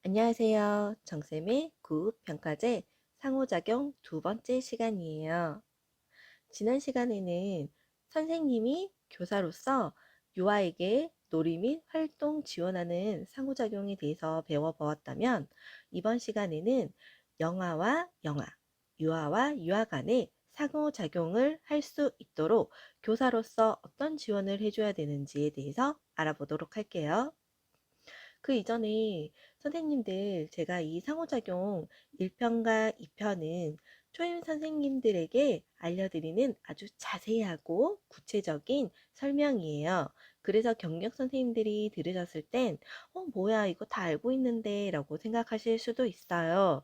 안녕하세요. 정쌤의 구급 평가제 상호작용 두 번째 시간이에요. 지난 시간에는 선생님이 교사로서 유아에게 놀이 및 활동 지원하는 상호작용에 대해서 배워보았다면, 이번 시간에는 영아와 영아, 유아와 유아 간의 상호작용을 할 수 있도록 교사로서 어떤 지원을 해줘야 되는지에 대해서 알아보도록 할게요. 그 이전에 선생님들, 제가 이 상호작용 1편과 2편은 초임 선생님들에게 알려드리는 아주 자세하고 구체적인 설명이에요. 그래서 경력 선생님들이 들으셨을 땐 뭐야, 이거 다 알고 있는데 라고 생각하실 수도 있어요.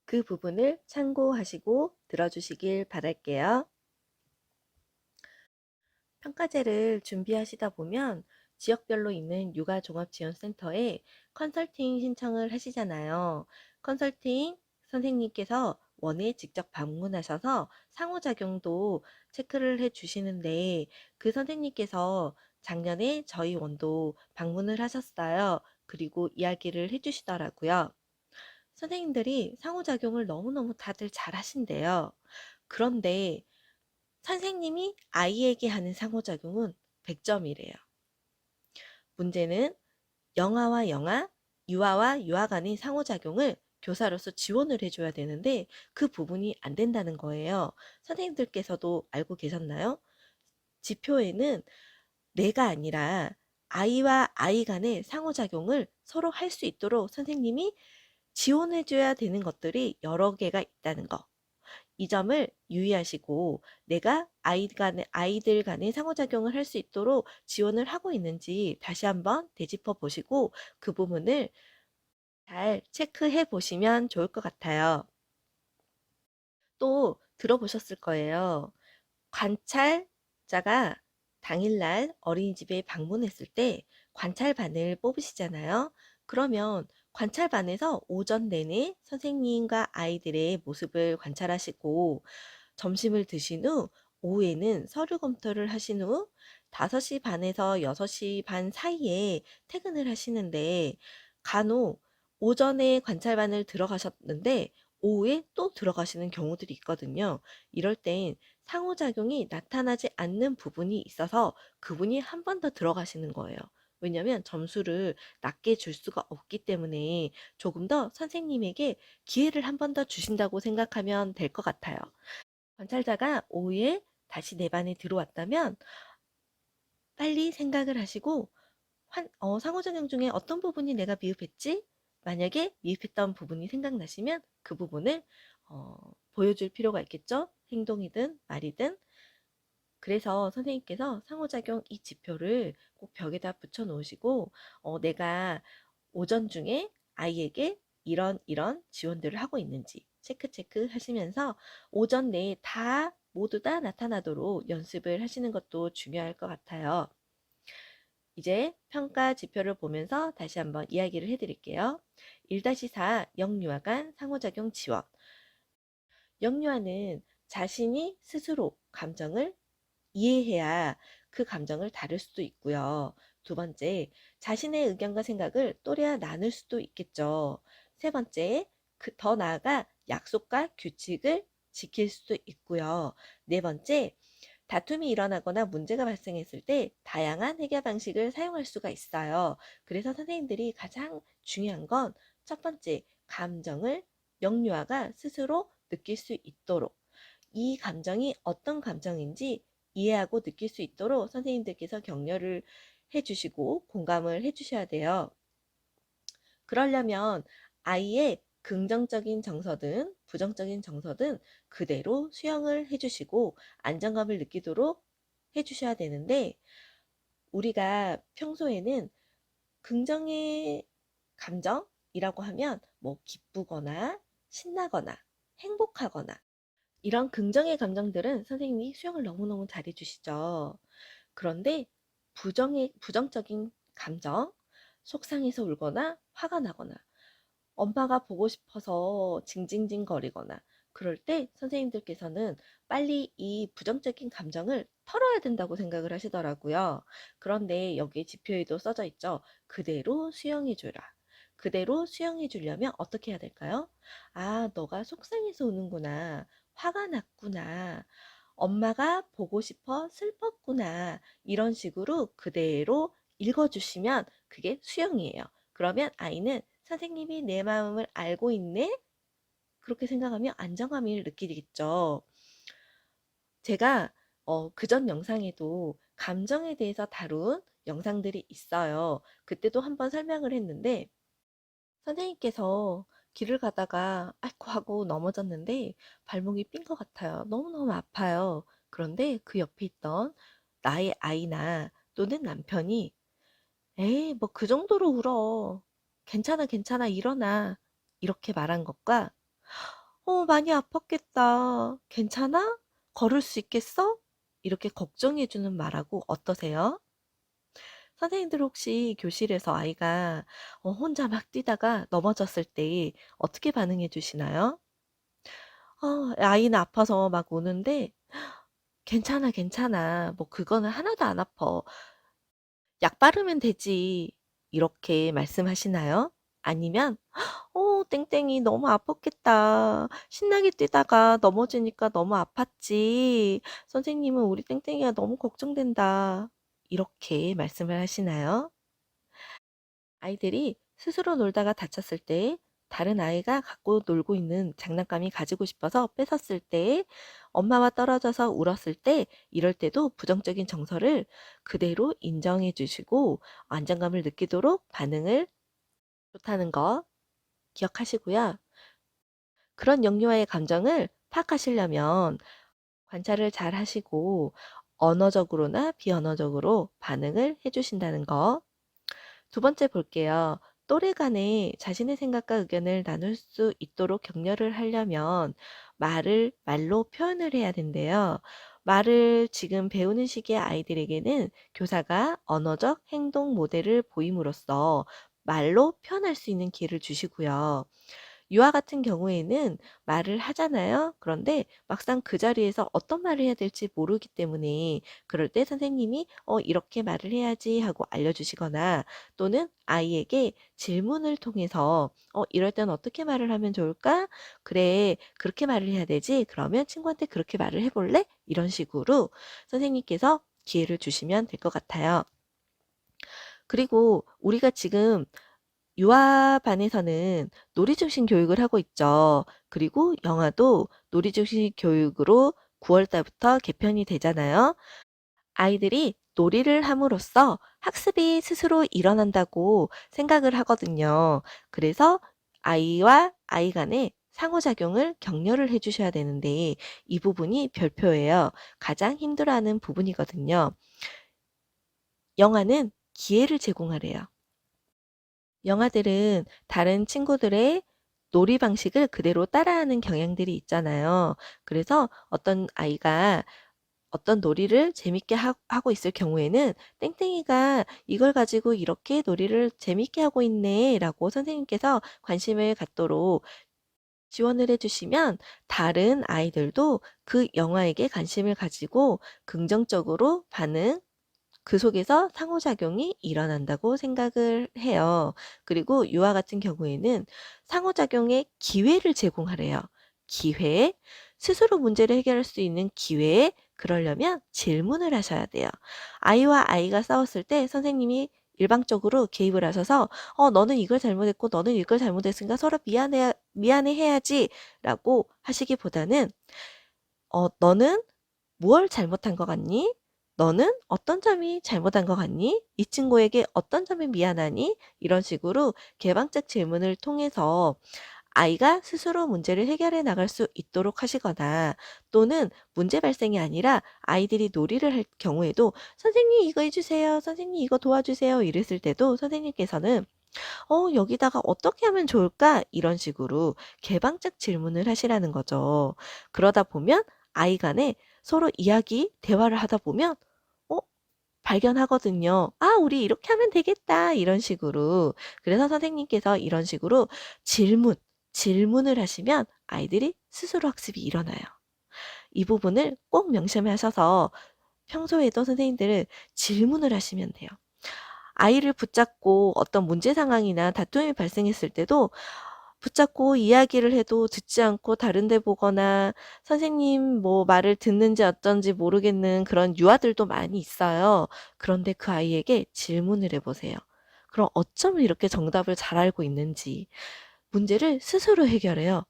그 부분을 참고하시고 들어주시길 바랄게요. 평가제를 준비하시다 보면 지역별로 있는 육아종합지원센터에 컨설팅 신청을 하시잖아요. 컨설팅 선생님께서 원에 직접 방문하셔서 상호작용도 체크를 해 주시는데, 그 선생님께서 작년에 저희 원도 방문을 하셨어요. 그리고 이야기를 해 주시더라고요. 선생님들이 상호작용을 너무너무 다들 잘 하신대요. 그런데 선생님이 아이에게 하는 상호작용은 100점이래요. 문제는 영아와 영아, 유아와 유아 간의 상호작용을 교사로서 지원을 해줘야 되는데 그 부분이 안 된다는 거예요. 선생님들께서도 알고 계셨나요? 지표에는 내가 아니라 아이와 아이 간의 상호작용을 서로 할 수 있도록 선생님이 지원해줘야 되는 것들이 여러 개가 있다는 거. 이 점을 유의하시고, 내가 아이들 간의 상호작용을 할 수 있도록 지원을 하고 있는지 다시 한번 되짚어 보시고 그 부분을 잘 체크해 보시면 좋을 것 같아요. 또 들어보셨을 거예요. 관찰자가 당일날 어린이집에 방문했을 때 관찰반을 뽑으시잖아요. 그러면 관찰반에서 오전 내내 선생님과 아이들의 모습을 관찰하시고, 점심을 드신 후 오후에는 서류 검토를 하신 후 5시 반에서 6시 반 사이에 퇴근을 하시는데, 간혹 오전에 관찰반을 들어가셨는데 오후에 또 들어가시는 경우들이 있거든요. 이럴 땐 상호작용이 나타나지 않는 부분이 있어서 그분이 한 번 더 들어가시는 거예요. 왜냐면 점수를 낮게 줄 수가 없기 때문에 조금 더 선생님에게 기회를 한 번 더 주신다고 생각하면 될 것 같아요. 관찰자가 오후에 다시 내 반에 들어왔다면 빨리 생각을 하시고, 상호작용 중에 어떤 부분이 내가 미흡했지? 만약에 미흡했던 부분이 생각나시면 그 부분을 보여줄 필요가 있겠죠? 행동이든 말이든. 그래서 선생님께서 상호작용 이 지표를 꼭 벽에다 붙여 놓으시고, 내가 오전 중에 아이에게 이런 지원들을 하고 있는지 체크 하시면서 오전 내에 다 모두 다 나타나도록 연습을 하시는 것도 중요할 것 같아요. 이제 평가 지표를 보면서 다시 한번 이야기를 해드릴게요. 1-4 영유아 간 상호작용 지원. 영유아는 자신이 스스로 감정을 이해해야 그 감정을 다룰 수도 있고요. 두 번째, 자신의 의견과 생각을 또래와 나눌 수도 있겠죠. 세 번째, 더 나아가 약속과 규칙을 지킬 수도 있고요. 네 번째, 다툼이 일어나거나 문제가 발생했을 때 다양한 해결 방식을 사용할 수가 있어요. 그래서 선생님들이 가장 중요한 건 첫 번째, 감정을 영유아가 스스로 느낄 수 있도록, 이 감정이 어떤 감정인지 이해하고 느낄 수 있도록 선생님들께서 격려를 해주시고 공감을 해주셔야 돼요. 그러려면 아이의 긍정적인 정서든 부정적인 정서든 그대로 수용을 해주시고 안정감을 느끼도록 해주셔야 되는데, 우리가 평소에는 긍정의 감정이라고 하면 뭐 기쁘거나 신나거나 행복하거나 이런 긍정의 감정들은 선생님이 수용을 너무너무 잘해주시죠. 그런데 부정적인 감정, 속상해서 울거나 화가 나거나 엄마가 보고 싶어서 징징징거리거나 그럴 때 선생님들께서는 빨리 이 부정적인 감정을 털어야 된다고 생각을 하시더라고요. 그런데 여기 지표에도 써져 있죠. 그대로 수용해줘라. 그대로 수용해 주려면 어떻게 해야 될까요? 아, 너가 속상해서 우는구나. 화가 났구나. 엄마가 보고 싶어 슬펐구나. 이런 식으로 그대로 읽어주시면 그게 수용이에요. 그러면 아이는 선생님이 내 마음을 알고 있네? 그렇게 생각하면 안정감을 느끼겠죠. 제가 그전 영상에도 감정에 대해서 다룬 영상들이 있어요. 그때도 한번 설명을 했는데 선생님께서 길을 가다가 아이고 하고 넘어졌는데 발목이 삔 것 같아요. 너무너무 아파요. 그런데 그 옆에 있던 나의 아이나 또는 남편이 에이, 뭐 그 정도로 울어. 괜찮아, 괜찮아, 일어나. 이렇게 말한 것과 많이 아팠겠다. 괜찮아? 걸을 수 있겠어? 이렇게 걱정해주는 말하고 어떠세요? 선생님들 혹시 교실에서 아이가 혼자 막 뛰다가 넘어졌을 때 어떻게 반응해 주시나요? 아이는 아파서 막 우는데 괜찮아, 괜찮아. 뭐 그거는 하나도 안 아파. 약 바르면 되지. 이렇게 말씀하시나요? 아니면 땡땡이 너무 아팠겠다. 신나게 뛰다가 넘어지니까 너무 아팠지. 선생님은 우리 땡땡이가 너무 걱정된다. 이렇게 말씀을 하시나요? 아이들이 스스로 놀다가 다쳤을 때, 다른 아이가 갖고 놀고 있는 장난감이 가지고 싶어서 뺏었을 때, 엄마와 떨어져서 울었을 때, 이럴 때도 부정적인 정서를 그대로 인정해 주시고 안정감을 느끼도록 반응을 좋다는 거 기억하시고요. 그런 영유아의 감정을 파악하시려면 관찰을 잘 하시고 언어적으로나 비언어적으로 반응을 해주신다는 거. 두 번째 볼게요. 또래 간에 자신의 생각과 의견을 나눌 수 있도록 격려를 하려면 말로 표현을 해야 된대요. 말을 지금 배우는 시기의 아이들에게는 교사가 언어적 행동 모델을 보임으로써 말로 표현할 수 있는 기회를 주시고요. 유아 같은 경우에는 말을 하잖아요. 그런데 막상 그 자리에서 어떤 말을 해야 될지 모르기 때문에 그럴 때 선생님이 이렇게 말을 해야지 하고 알려주시거나 또는 아이에게 질문을 통해서 이럴 땐 어떻게 말을 하면 좋을까? 그래, 그렇게 말을 해야 되지. 그러면 친구한테 그렇게 말을 해볼래? 이런 식으로 선생님께서 기회를 주시면 될 것 같아요. 그리고 우리가 지금 유아반에서는 놀이 중심 교육을 하고 있죠. 그리고 영화도 놀이 중심 교육으로 9월 달부터 개편이 되잖아요. 아이들이 놀이를 함으로써 학습이 스스로 일어난다고 생각을 하거든요. 그래서 아이와 아이 간에 상호작용을 격려를 해주셔야 되는데 이 부분이 별표예요. 가장 힘들어하는 부분이거든요. 영화는 기회를 제공하래요. 영화들은 다른 친구들의 놀이 방식을 그대로 따라하는 경향들이 있잖아요. 그래서 어떤 아이가 어떤 놀이를 재밌게 하고 있을 경우에는 땡땡이가 이걸 가지고 이렇게 놀이를 재밌게 하고 있네 라고 선생님께서 관심을 갖도록 지원을 해주시면 다른 아이들도 그 영화에게 관심을 가지고 긍정적으로 그 속에서 상호작용이 일어난다고 생각을 해요. 그리고 유아 같은 경우에는 상호작용의 기회를 제공하래요. 기회, 스스로 문제를 해결할 수 있는 기회에 그러려면 질문을 하셔야 돼요. 아이와 아이가 싸웠을 때 선생님이 일방적으로 개입을 하셔서 너는 이걸 잘못했고 너는 이걸 잘못했으니까 서로 미안해 해야지 라고 하시기보다는 너는 무엇 잘못한 것 같니? 너는 어떤 점이 잘못한 것 같니? 이 친구에게 어떤 점이 미안하니? 이런 식으로 개방적 질문을 통해서 아이가 스스로 문제를 해결해 나갈 수 있도록 하시거나 또는 문제 발생이 아니라 아이들이 놀이를 할 경우에도 선생님 이거 해주세요. 선생님 이거 도와주세요. 이랬을 때도 선생님께서는 여기다가 어떻게 하면 좋을까? 이런 식으로 개방적 질문을 하시라는 거죠. 그러다 보면 아이 간에 서로 대화를 하다 보면, 어, 발견하거든요. 아, 우리 이렇게 하면 되겠다. 이런 식으로. 그래서 선생님께서 이런 식으로 질문을 하시면 아이들이 스스로 학습이 일어나요. 이 부분을 꼭 명심하셔서 평소에도 선생님들을 질문을 하시면 돼요. 아이를 붙잡고 어떤 문제 상황이나 다툼이 발생했을 때도 붙잡고 이야기를 해도 듣지 않고 다른 데 보거나 선생님 뭐 말을 듣는지 어쩐지 모르겠는 그런 유아들도 많이 있어요. 그런데 그 아이에게 질문을 해보세요. 그럼 어쩌면 이렇게 정답을 잘 알고 있는지 문제를 스스로 해결해요.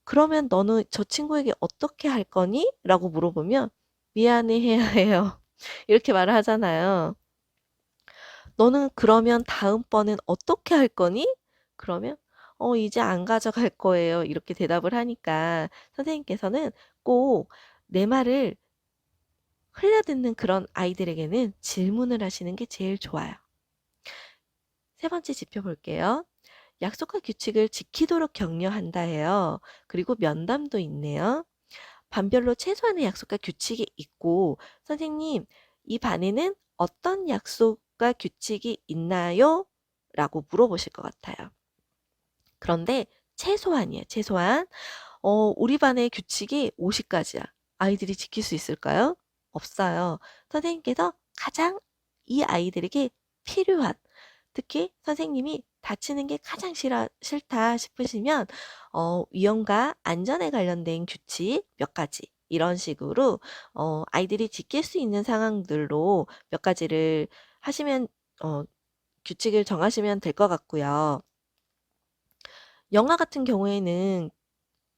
그러면 너는 저 친구에게 어떻게 할 거니? 라고 물어보면 미안해 해야 해요. 이렇게 말을 하잖아요. 너는 그러면 다음번엔 어떻게 할 거니? 그러면 이제 안 가져갈 거예요. 이렇게 대답을 하니까 선생님께서는 꼭 내 말을 흘려듣는 그런 아이들에게는 질문을 하시는 게 제일 좋아요. 세 번째 지표 볼게요. 약속과 규칙을 지키도록 격려한다 해요. 그리고 면담도 있네요. 반별로 최소한의 약속과 규칙이 있고, 선생님, 이 반에는 어떤 약속과 규칙이 있나요? 라고 물어보실 것 같아요. 그런데 최소한이에요, 최소한. 우리 반의 규칙이 50가지야. 아이들이 지킬 수 있을까요? 없어요. 선생님께서 가장 이 아이들에게 필요한, 특히 선생님이 다치는 게 가장 싫다 싶으시면 위험과 안전에 관련된 규칙 몇 가지 이런 식으로 아이들이 지킬 수 있는 상황들로 몇 가지를 하시면 규칙을 정하시면 될 것 같고요. 영화 같은 경우에는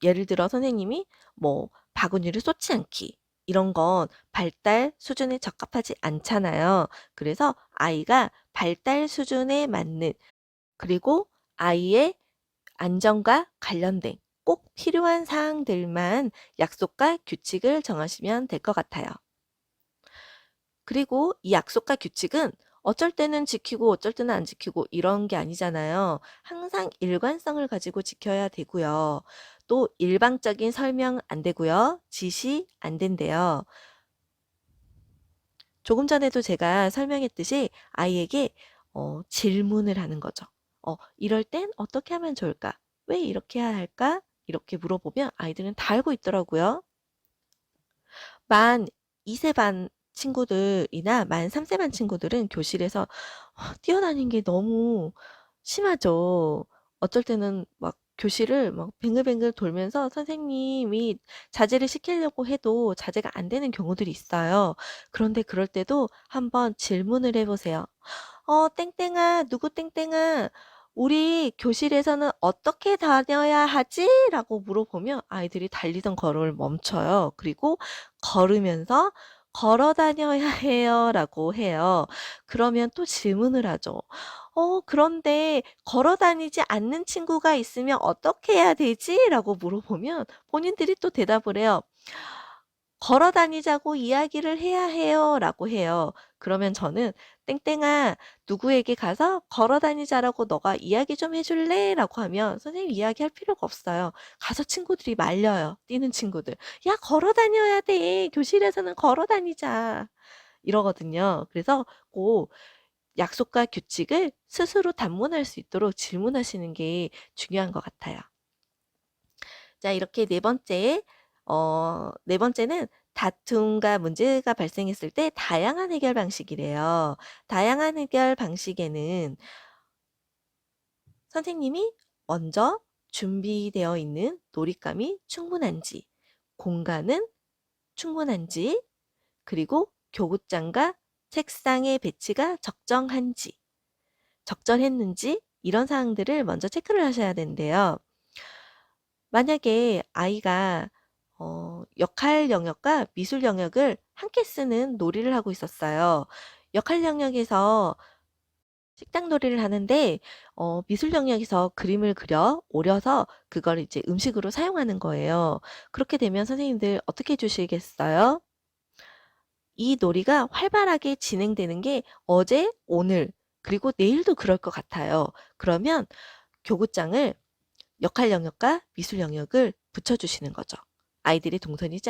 예를 들어 선생님이 뭐 바구니를 쏟지 않기 이런 건 발달 수준에 적합하지 않잖아요. 그래서 아이가 발달 수준에 맞는 그리고 아이의 안전과 관련된 꼭 필요한 사항들만 약속과 규칙을 정하시면 될 것 같아요. 그리고 이 약속과 규칙은 어쩔 때는 지키고 어쩔 때는 안 지키고 이런 게 아니잖아요. 항상 일관성을 가지고 지켜야 되고요. 또 일방적인 설명 안 되고요. 지시 안 된대요. 조금 전에도 제가 설명했듯이 아이에게 질문을 하는 거죠. 이럴 땐 어떻게 하면 좋을까? 왜 이렇게 해야 할까? 이렇게 물어보면 아이들은 다 알고 있더라고요. 만 2세 반 친구들이나 만 3세 반 친구들은 교실에서 뛰어다니는 게 너무 심하죠. 어쩔 때는 막 교실을 막 뱅글뱅글 돌면서 선생님이 자제를 시키려고 해도 자제가 안 되는 경우들이 있어요. 그런데 그럴 때도 한번 질문을 해보세요. 땡땡아, 누구 땡땡아, 우리 교실에서는 어떻게 다녀야 하지? 라고 물어보면 아이들이 달리던 걸음을 멈춰요. 그리고 걸으면서 걸어 다녀야 해요. 라고 해요. 그러면 또 질문을 하죠. 그런데 걸어 다니지 않는 친구가 있으면 어떻게 해야 되지? 라고 물어보면 본인들이 또 대답을 해요. 걸어 다니자고 이야기를 해야 해요. 라고 해요. 그러면 저는 땡땡아, 누구에게 가서 걸어 다니자라고 너가 이야기 좀 해줄래? 라고 하면 선생님 이야기할 필요가 없어요. 가서 친구들이 말려요. 뛰는 친구들. 야, 걸어 다녀야 돼. 교실에서는 걸어 다니자. 이러거든요. 그래서 꼭 약속과 규칙을 스스로 단문할 수 있도록 질문하시는 게 중요한 것 같아요. 자, 이렇게 네 번째는 다툼과 문제가 발생했을 때 다양한 해결 방식이래요. 다양한 해결 방식에는 선생님이 먼저 준비되어 있는 놀잇감이 충분한지, 공간은 충분한지, 그리고 교구장과 책상의 배치가 적절했는지, 이런 사항들을 먼저 체크를 하셔야 된대요. 만약에 아이가 역할 영역과 미술 영역을 함께 쓰는 놀이를 하고 있었어요. 역할 영역에서 식당 놀이를 하는데 미술 영역에서 그림을 그려 오려서 그걸 이제 음식으로 사용하는 거예요. 그렇게 되면 선생님들 어떻게 해 주시겠어요? 이 놀이가 활발하게 진행되는 게 어제, 오늘, 그리고 내일도 그럴 것 같아요. 그러면 교구장을 역할 영역과 미술 영역을 붙여주시는 거죠. 아이들이 동선이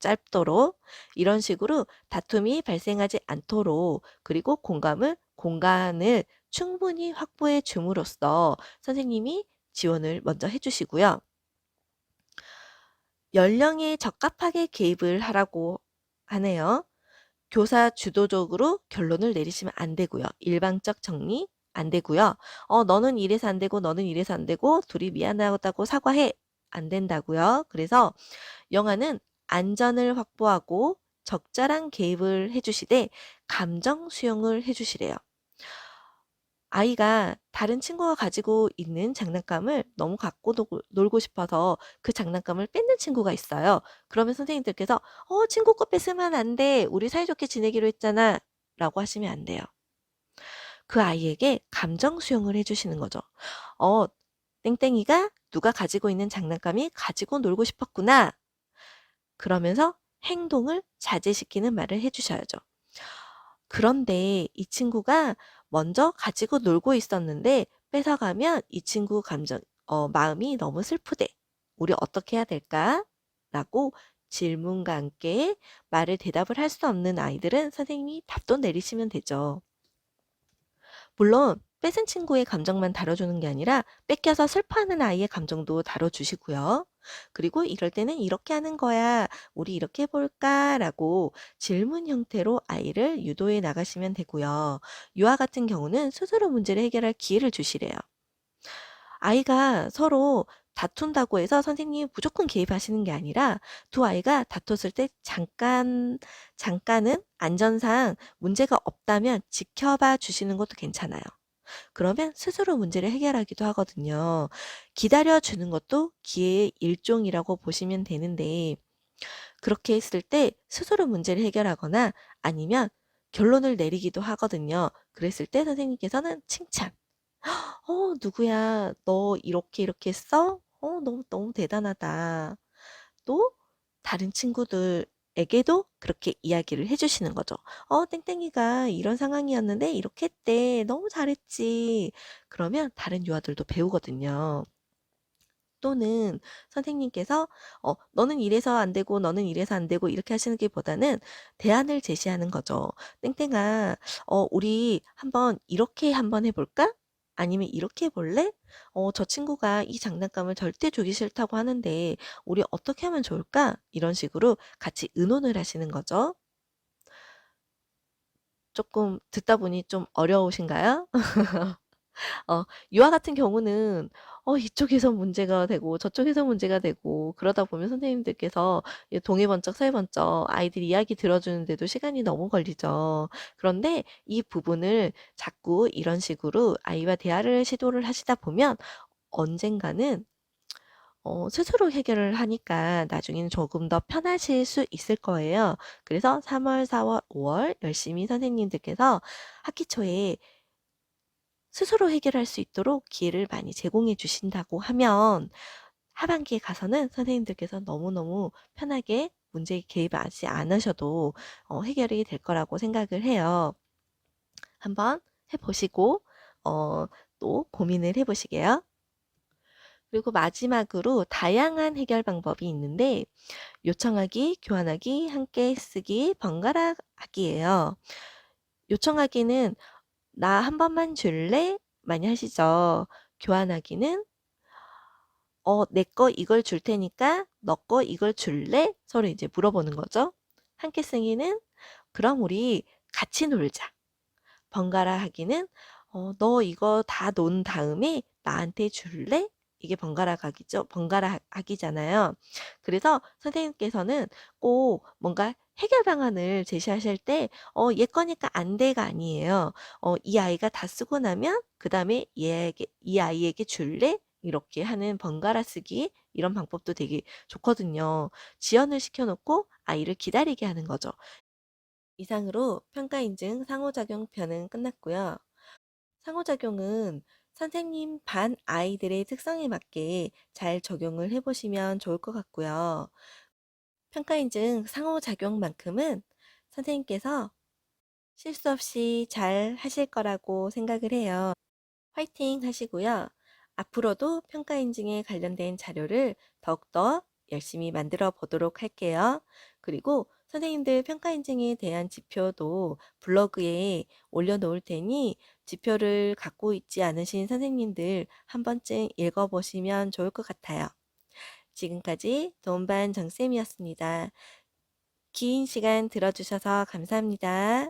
짧도록 이런 식으로 다툼이 발생하지 않도록 그리고 공간을 충분히 확보해 줌으로써 선생님이 지원을 먼저 해주시고요. 연령에 적합하게 개입을 하라고 하네요. 교사 주도적으로 결론을 내리시면 안 되고요. 일방적 정리 안 되고요. 너는 이래서 안 되고 너는 이래서 안 되고 둘이 미안하다고 사과해. 안 된다고요. 그래서 영화는 안전을 확보하고 적절한 개입을 해주시되 감정 수용을 해주시래요. 아이가 다른 친구가 가지고 있는 장난감을 너무 갖고 놀고 싶어서 그 장난감을 뺏는 친구가 있어요. 그러면 선생님들께서 친구 거 뺏으면 안 돼. 우리 사이좋게 지내기로 했잖아. 라고 하시면 안 돼요. 그 아이에게 감정 수용을 해주시는 거죠. 어, 땡땡이가 누가 가지고 있는 장난감이 가지고 놀고 싶었구나. 그러면서 행동을 자제시키는 말을 해주셔야죠. 그런데 이 친구가 먼저 가지고 놀고 있었는데 뺏어가면 이 친구 마음이 너무 슬프대. 우리 어떻게 해야 될까? 라고 질문과 함께 대답을 할 수 없는 아이들은 선생님이 답도 내리시면 되죠. 물론 뺏은 친구의 감정만 다뤄주는 게 아니라 뺏겨서 슬퍼하는 아이의 감정도 다뤄주시고요. 그리고 이럴 때는 이렇게 하는 거야. 우리 이렇게 해볼까? 라고 질문 형태로 아이를 유도해 나가시면 되고요. 유아 같은 경우는 스스로 문제를 해결할 기회를 주시래요. 아이가 서로 다툰다고 해서 선생님이 무조건 개입하시는 게 아니라 두 아이가 다퉜을 때 잠깐은 안전상 문제가 없다면 지켜봐 주시는 것도 괜찮아요. 그러면 스스로 문제를 해결하기도 하거든요. 기다려주는 것도 기회의 일종이라고 보시면 되는데, 그렇게 했을 때 스스로 문제를 해결하거나 아니면 결론을 내리기도 하거든요. 그랬을 때 선생님께서는 칭찬. 누구야, 너 이렇게 이렇게 했어? 너무 대단하다. 또 다른 친구들에게도 그렇게 이야기를 해주시는 거죠. 땡땡이가 이런 상황이었는데 이렇게 했대. 너무 잘했지. 그러면 다른 유아들도 배우거든요. 또는 선생님께서 너는 이래서 안 되고 너는 이래서 안 되고 이렇게 하시는 게 보다는 대안을 제시하는 거죠. 땡땡아, 우리 이렇게 한번 해볼까? 아니면 이렇게 해볼래? 저 친구가 이 장난감을 절대 주기 싫다고 하는데 우리 어떻게 하면 좋을까? 이런 식으로 같이 의논을 하시는 거죠. 조금 듣다 보니 좀 어려우신가요? 유아 같은 경우는 이쪽에서 문제가 되고 저쪽에서 문제가 되고 그러다 보면 선생님들께서 동해번쩍 서해번쩍 아이들이 이야기 들어주는데도 시간이 너무 걸리죠. 그런데 이 부분을 자꾸 이런 식으로 아이와 대화를 시도를 하시다 보면 언젠가는 스스로 해결을 하니까 나중에는 조금 더 편하실 수 있을 거예요. 그래서 3월, 4월, 5월 열심히 선생님들께서 학기 초에 스스로 해결할 수 있도록 기회를 많이 제공해 주신다고 하면 하반기에 가서는 선생님들께서 너무너무 편하게 문제에 개입하지 않으셔도 해결이 될 거라고 생각을 해요. 한번 해보시고 또 고민을 해보시게요. 그리고 마지막으로 다양한 해결 방법이 있는데 요청하기, 교환하기, 함께 쓰기, 번갈아 하기예요. 요청하기는 나 한 번만 줄래? 많이 하시죠. 교환하기는 내 거 이걸 줄 테니까 너 거 이걸 줄래? 서로 이제 물어보는 거죠. 함께 쓰기는 그럼 우리 같이 놀자. 번갈아 하기는 너 이거 다 논 다음에 나한테 줄래? 이게 번갈아 가기죠. 번갈아 하기잖아요. 그래서 선생님께서는 꼭 뭔가 해결 방안을 제시하실 때, 얘 거니까 안 돼가 아니에요. 이 아이가 다 쓰고 나면, 그 다음에 이 아이에게 줄래? 이렇게 하는 번갈아 쓰기, 이런 방법도 되게 좋거든요. 지연을 시켜놓고 아이를 기다리게 하는 거죠. 이상으로 평가 인증 상호작용 편은 끝났고요. 상호작용은 선생님 반 아이들의 특성에 맞게 잘 적용을 해보시면 좋을 것 같고요. 평가 인증 상호작용만큼은 선생님께서 실수 없이 잘 하실 거라고 생각을 해요. 화이팅 하시고요. 앞으로도 평가 인증에 관련된 자료를 더욱더 열심히 만들어 보도록 할게요. 그리고 선생님들 평가 인증에 대한 지표도 블로그에 올려놓을 테니 지표를 갖고 있지 않으신 선생님들 한 번쯤 읽어보시면 좋을 것 같아요. 지금까지 도움반 정쌤이었습니다. 긴 시간 들어주셔서 감사합니다.